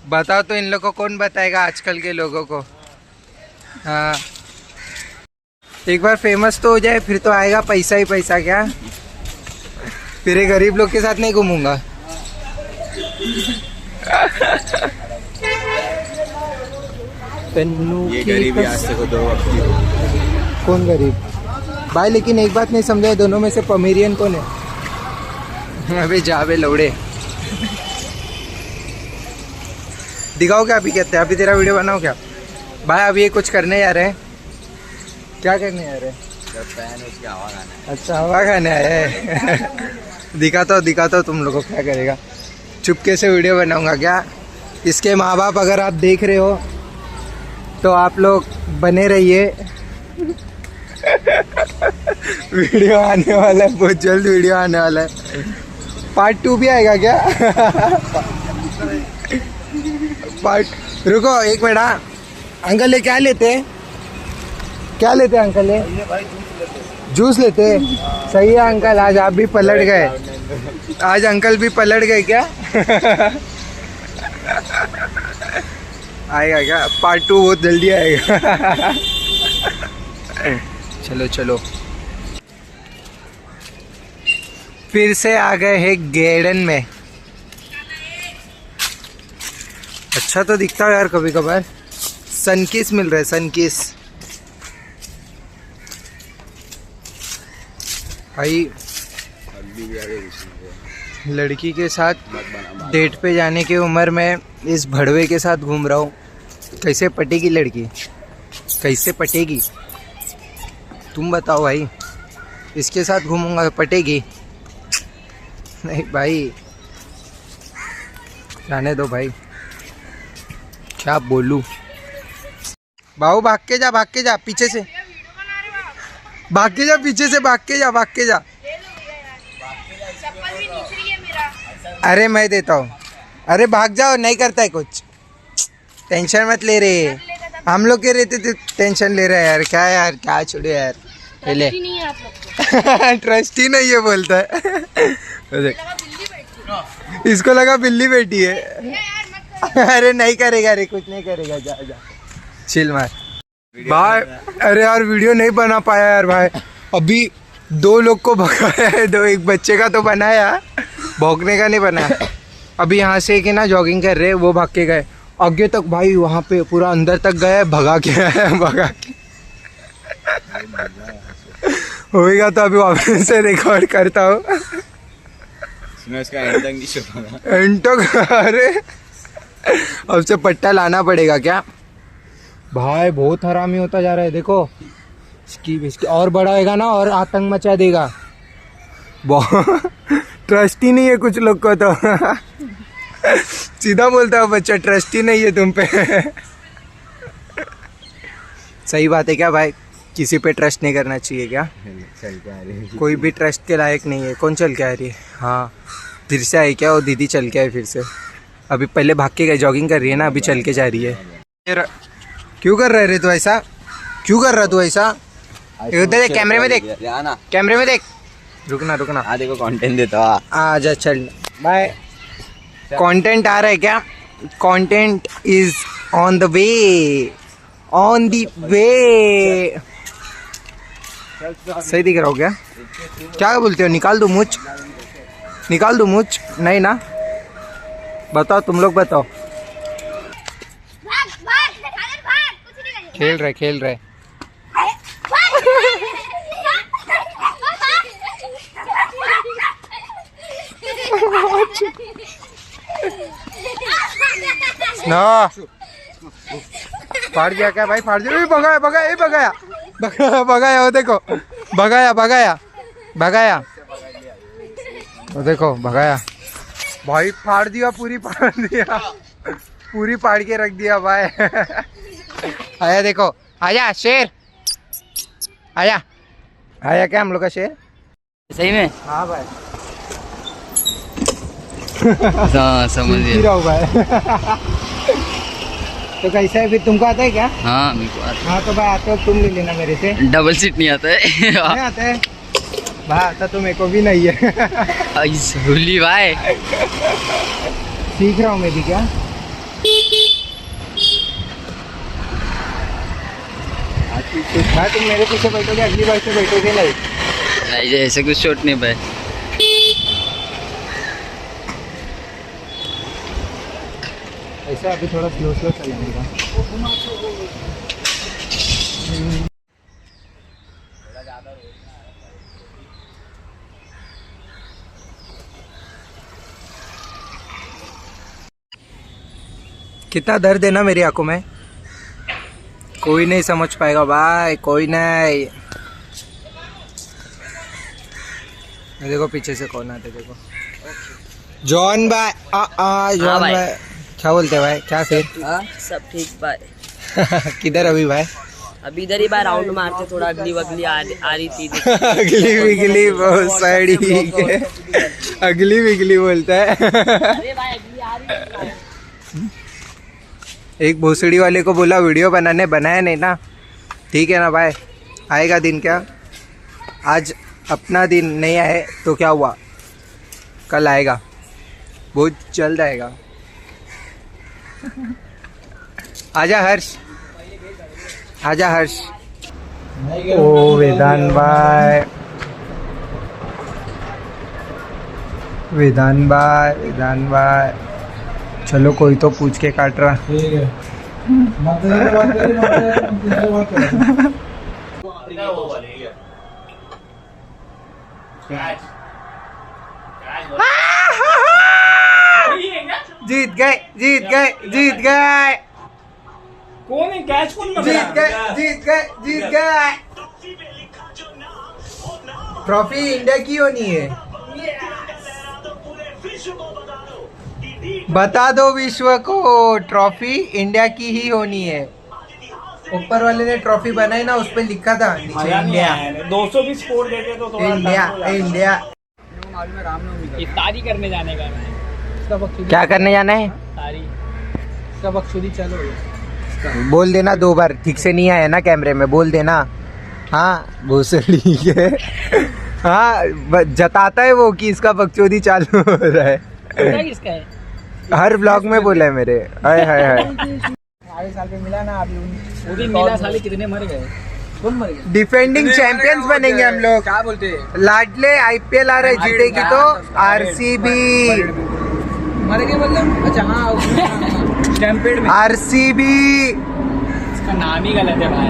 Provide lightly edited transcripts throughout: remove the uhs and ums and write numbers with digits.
बताओ तो इन लोगों को कौन बताएगा आजकल के लोगों को। हाँ, एक बार फेमस तो हो जाए फिर तो आएगा पैसा ही पैसा। क्या फिर ये गरीब लोग के साथ नहीं घूमूंगा। ये गरीब आज से को 2 वक्त की रोटी। कौन गरीब भाई? लेकिन एक बात नहीं समझा, दोनों में से पमेरियन कौन है? अबे जावे लौड़े। दिखाओ क्या अभी? कहते हैं अभी तेरा वीडियो बनाओ क्या भाई? अभी ये कुछ करने जा रहे हैं। क्या करने जा रहे हैं? उसकी हवा खाना है। अच्छा, हवा खाने आए हैं। दिखाता हूँ तुम लोगों को क्या करेगा। चुपके से वीडियो बनाऊंगा क्या? इसके माँ बाप अगर आप देख रहे हो तो आप लोग बने रहिए। वीडियो आने वाला है, बहुत जल्द वीडियो आने वाला है। पार्ट 2 भी आएगा क्या? पार्ट रुको एक मिनट। हाँ अंकल, ये क्या लेते हैं? क्या लेते हैं अंकल? ये जूस लेते हैं। सही है अंकल, आज आप भी पलट गए। आज अंकल भी पलट गए क्या? आएगा क्या? पार्ट 2 बहुत जल्दी आएगा। चलो चलो, फिर से आ गए हैं गार्डन में। अच्छा तो दिखता है यार कभी कभार। सनकिस मिल रहा है, सनकिस। भाई लड़की के साथ डेट पे जाने की उम्र में इस भड़वे के साथ घूम रहा हूँ। कैसे पटेगी लड़की? कैसे पटेगी? तुम बताओ भाई। इसके साथ घूमूंगा तो पटेगी? नहीं भाई, जाने दो भाई। क्या बोलूं? बाबू भाग के जा पीछे से। भाग के जा पीछे से, भाग के जा। अरे मैं देता हूँ। अरे भाग जाओ, नहीं करता है कुछ। टेंशन मत ले रहे। हम लोग के रहते तो टेंशन ले रहे हैं यार। क्या यार, क्या छोड़ो यार। पहले ट्रस्ट ही नहीं है बोलता है। इसको लगा बिल्ली बैठी है। अरे नहीं करेगा रे, कुछ नहीं करेगा। जा चिल मार भाई। अरे यार वीडियो नहीं बना पाया यार भाई। अभी 2 लोग को भगाया है, एक बच्चे का तो बनाया, भौंकने का नहीं बनाया। अभी यहाँ से कि ना जॉगिंग कर रहे, वो भाग के गए आगे तक भाई। वहाँ पे पूरा अंदर तक गए, भगा के होएगा तो अभी वापस से रिकॉर्ड करता हूँ। अरे अब से पट्टा लाना पड़ेगा क्या भाई? बहुत हरामी होता जा रहा है। देखो इसकी और बड़ा होगा ना और आतंक मचा देगा। बहुत ट्रस्ट ही नहीं है कुछ लोग को तो। सीधा बोलता है बच्चा, ट्रस्ट ही नहीं है तुम पे। सही बात है क्या भाई? किसी पे ट्रस्ट नहीं करना चाहिए क्या? कोई भी ट्रस्ट के लायक नहीं है। कौन चल के आ रही है? हाँ फिर से आई क्या? वो दीदी चल के आई फिर से। अभी पहले भाग के गए, जॉगिंग कर रही है ना, अभी चल के जा रही है। क्यों कर रहे तू ऐसा? क्यों कर रहा तू ऐसा? उधर देख, कैमरे में देख, कैमरे में देख। रुकना देखो कंटेंट देता हूँ। आजा चल बाय। कंटेंट आ रहा है क्या? Content is on the way, on the way. सही दिख रहा हो क्या? क्या बोलते हो? निकाल दूँ मूंछ? निकाल दूँ मूंछ? नहीं ना? बताओ तुम लोग बताओ। खेल रहे ना। फाड़ दिया क्या भाई? फाड़ दिया। भगाया। वो देखो, भगाया। वो देखो भगाया भाई। फाड़ दिया, पूरी फाड़ के रख दिया भाई। आया देखो, आया शेर, आया क्या हम लोग का शेर? सही में? हाँ भाई। हाँ समझ गया भाई। तो कैसा है फिर? तुमको आता है क्या? हाँ मेरे को आता है। हाँ तो भाई आता है, तुम ले लेना मेरे से। डबल सीट नहीं आता है। नहीं आता है भाई? आता तो मेरे को भी नहीं है। भूली भाई, सीख रहा हूँ मैं भी क्या। हाँ तुम मेरे पीछे बैठोगे, अगली बार से बैठोगे नहीं। नहीं ऐसे कुछ शॉट नहीं भाई। ऐसा अभी थोड़ा स्लो स्लो चलाएगा। कितना दर्द है ना मेरी आंखों में, कोई नहीं समझ पाएगा भाई, कोई नहीं। ये देखो पीछे से कौन आते, देखो जॉन भाई। जॉन भाई। भाई क्या बोलते हैं भाई, क्या फिर? सब ठीक भाई। किधर अभी भाई? अभी इधर ही बार राउंड मारते, थोड़ा अगली वगली आ रही थी। अगली बिगली बहुत साड़ी है, अगली बिगली बोलता है। अरे भाई अगली आ रही थी। एक भोसड़ी वाले को बोला वीडियो बनाने, बनाया नहीं ना, ठीक है ना भाई। आएगा दिन क्या, आज अपना दिन नहीं आए तो क्या हुआ, कल आएगा, बहुत जल्द आएगा। आजा हर्ष, आजा हर्ष। ओ वेदान भाई, वेदान भाई, वेदान भाई, चलो कोई तो पूछ के काट रहा। ठीक है जीत गए, जीत गए, जीत गए, कौन है कैच कौन लग जीत गए, जीत गए, जीत गए। ट्रॉफी इंडिया की होनी है, बता दो विश्व को, ट्रॉफी इंडिया की ही होनी है। ऊपर वाले ने ट्रॉफी बनाई ना, उस पे लिखा था नीचे इंडिया, 200 भी स्कोर देते तो थोड़ा इंडिया, इंडिया। इफ्तारी करने जाने का है। क्या करने जाना है? सब बकचोदी चलो। बोल देना 2 बार, ठीक से नहीं आया ना कैमरे में, बोल देना। हाँ भोसड़ी है। हाँ जताता है वो कि इसका बकचोदी चालू हो रहा है। किसका है? हर ब्लॉग में बोला है मेरे। हाय हाय हाय। आगे साल पे मिला ना अभी, वो भी मिला। साले कितने मर गए, तुम मर गए। डिफेंडिंग चैंपियंस बनेंगे हम लोग। क्या बोलते हैं? लाडले आईपीएल आ रहा है, जीतेगी तो आरसीबी। मर गए मतलब? अच्छा हाँ स्टैम्पेड में। आरसीबी, इसका नाम ही गलत है भाई,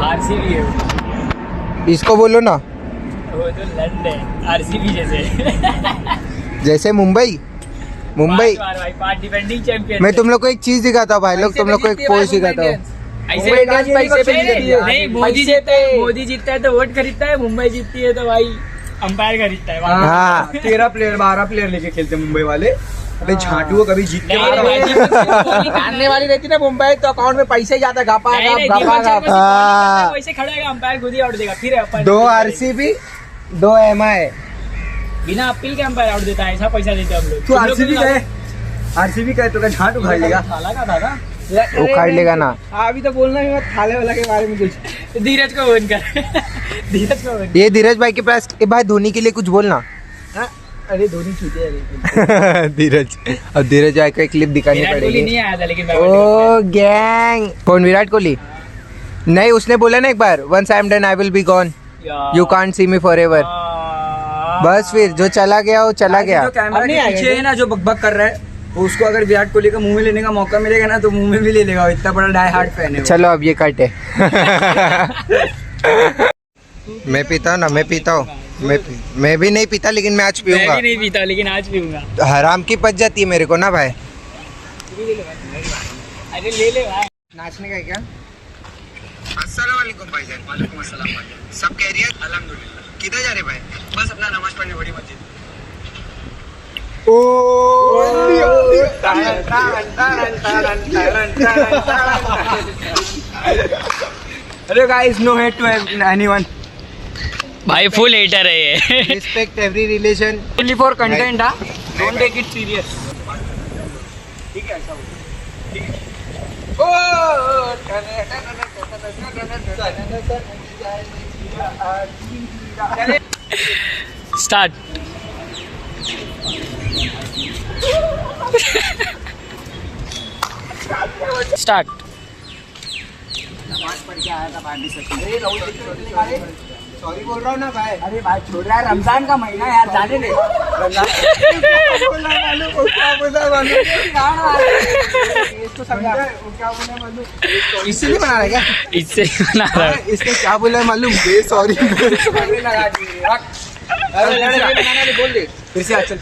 आरसीबी है वो। इसको बोलो ना, वो तो लंड है आरसीबी जैसे। जैसे मुंबई, मुंबई। भाई डिफेंडिंग चैंपियन। मैं तुम लोग को एक चीज दिखाता हूँ भाई लोग, तुम लोग को एक पोस्ट दिखाता हूँ। ऐसे पैसे पे नहीं, मोदी जीतता है, मोदी जीतता है तो वोट खरीदता है, मुंबई जीतती है तो भाई अंपायर खरीदता है। हाँ 13 प्लेयर 12 प्लेयर लेके खेलते मुंबई वाले। अबे झाटू को कभी जीत के आने वाली रहती ना मुंबई तो अकाउंट में पैसे ही जाता गापा हाँ। वैसे खड़ा है अंपायर खुद ही आउट देगा, फिर अपन 2 आरसीबी 2 एमआई, बिना अपील के अंपायर आउट देता है, ऐसा पैसा देते हम लोग। तू आरसीबी का है, आरसीबी का है तो क्या झाटू उखाड़ लेगा? थाला का था ना, उखाड़ लेगा ना। अभी तो बोलना है थाले वाला के बारे में कुछ। धीरज को फोन कर। धीरज को फोन। ये धीरज भाई के पास, ए भाई धोनी के लिए कुछ बोलना। अरे धोनी छूटे है। धीरज, अब धीरज भाई को एक क्लिप दिखानी विराट कोहली पड़ेगी। नहीं आया था लेकिन ओ गैंग, कौन? विराट कोहली नहीं, उसने बोला ना एक बार, once I am done I will be gone, you can't see me forever. बस फिर जो चला गया वो चला गया। जो कैमरा के पीछे है ना, जो बकबक कर रहा है, वो उसको अगर विराट कोहली का मुंह में लेने का मौका मिलेगा ना तो मुंह में भी ले लेगा, इतना बड़ा डाई हार्ड फैन है वो। चलो अब ये काटे। मैं पीता हूँ ना, मैं पीता हूँ, मैं भी नहीं पीता लेकिन मैं आज मैं पीऊंगा। भी नहीं पीता लेकिन आज पीऊंगा। हराम की पच जाती है मेरे को ना भाई। अरे ले ले भाई। नाचने का है क्या? अस्सलाम वालेकुम भाईजान। वालेकुम अस्सलाम भाईजान। सब खैरियत? अल्हम्दुलिल्लाह। किधर जा रहे भाई? बस अपना नमाज पढ़ने बड़ी मस्जिद। अरे guys, no hate to anyone. भाई फुल हेटर है ये। Respect every relation, only for content, हाँ, don't take it serious. Start. Start. Sorry बोल रहा हूँ ना भाई. अरे भाई छोड़ रहा है, रमजान का महीना यार, जाने दे. इसको समझा. वो क्या बोला मालूम? इससे नहीं बना रहा क्या? इससे बना रहा है. इसने क्या बोला है मालूम? बे सॉरी. बोल दे फिर से चल.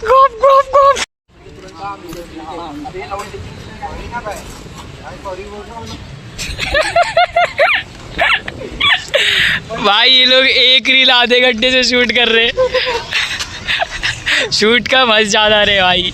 गोप गोप गोप. भाई ये लोग एक रील आधे घंटे से शूट कर रहे. शूट का मजा ज्यादा रहे भाई.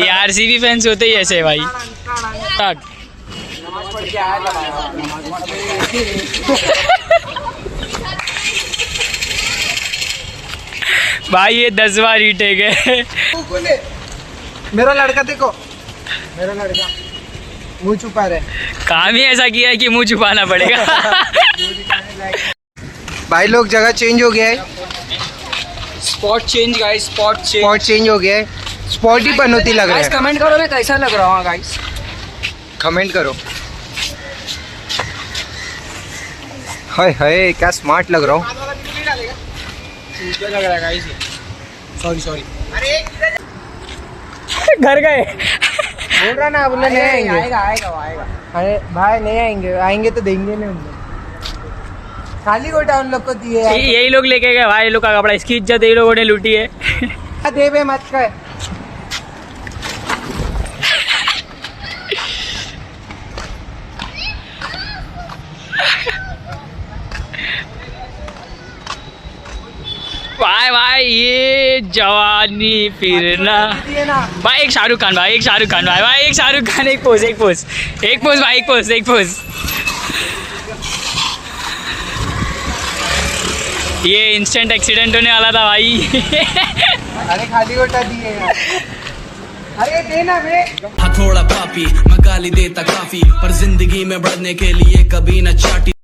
ये आरसीबी फैंस होते ही ऐसे भाई. भाई ये 10वां रीटेक है. मेरा लड़का देखो, मेरा लड़का मुंह छुपा रहा है. काम ही ऐसा किया है कि मुंह छुपाना पड़ेगा. भाई लोग जगह चेंज हो गया है. Spot change guys, spot change. Spot change हो गया है. स्पॉट ही बनोती लग रहा गाइस है. कमेंट करो मैं कैसा लग रहा हूँ गाइस. कमेंट करो. हाय हाय क्या स्मार्ट लग रहा हूँ. लग रहा है गाइस. सॉरी. घर गए. बोल रहा ना बोले नहीं आएंगे. आएगा. अरे भाई नहीं आएंगे. आएंगे तो देंगे नहीं उन लोग. खाली गोटा उन लोग को दिए. यही लोग लेके गए भाई. ये लोग का कपड़ा, इसकी इज्जत यही लोगों ने लूटी है. दे बे मत कर. भाई ये जवानी फिरना. भाई एक शाहरुख खान भाई. एक शाहरुख खान एक पोज भाई. एक पोज. ये इंस्टेंट एक्सीडेंट होने वाला था भाई. अरे खाली गोटा दिए यार. अरे देना बे. थोड़ा पापी मैं गाली देता काफी, पर जिंदगी में बढ़ने के लिए कभी न चाटी.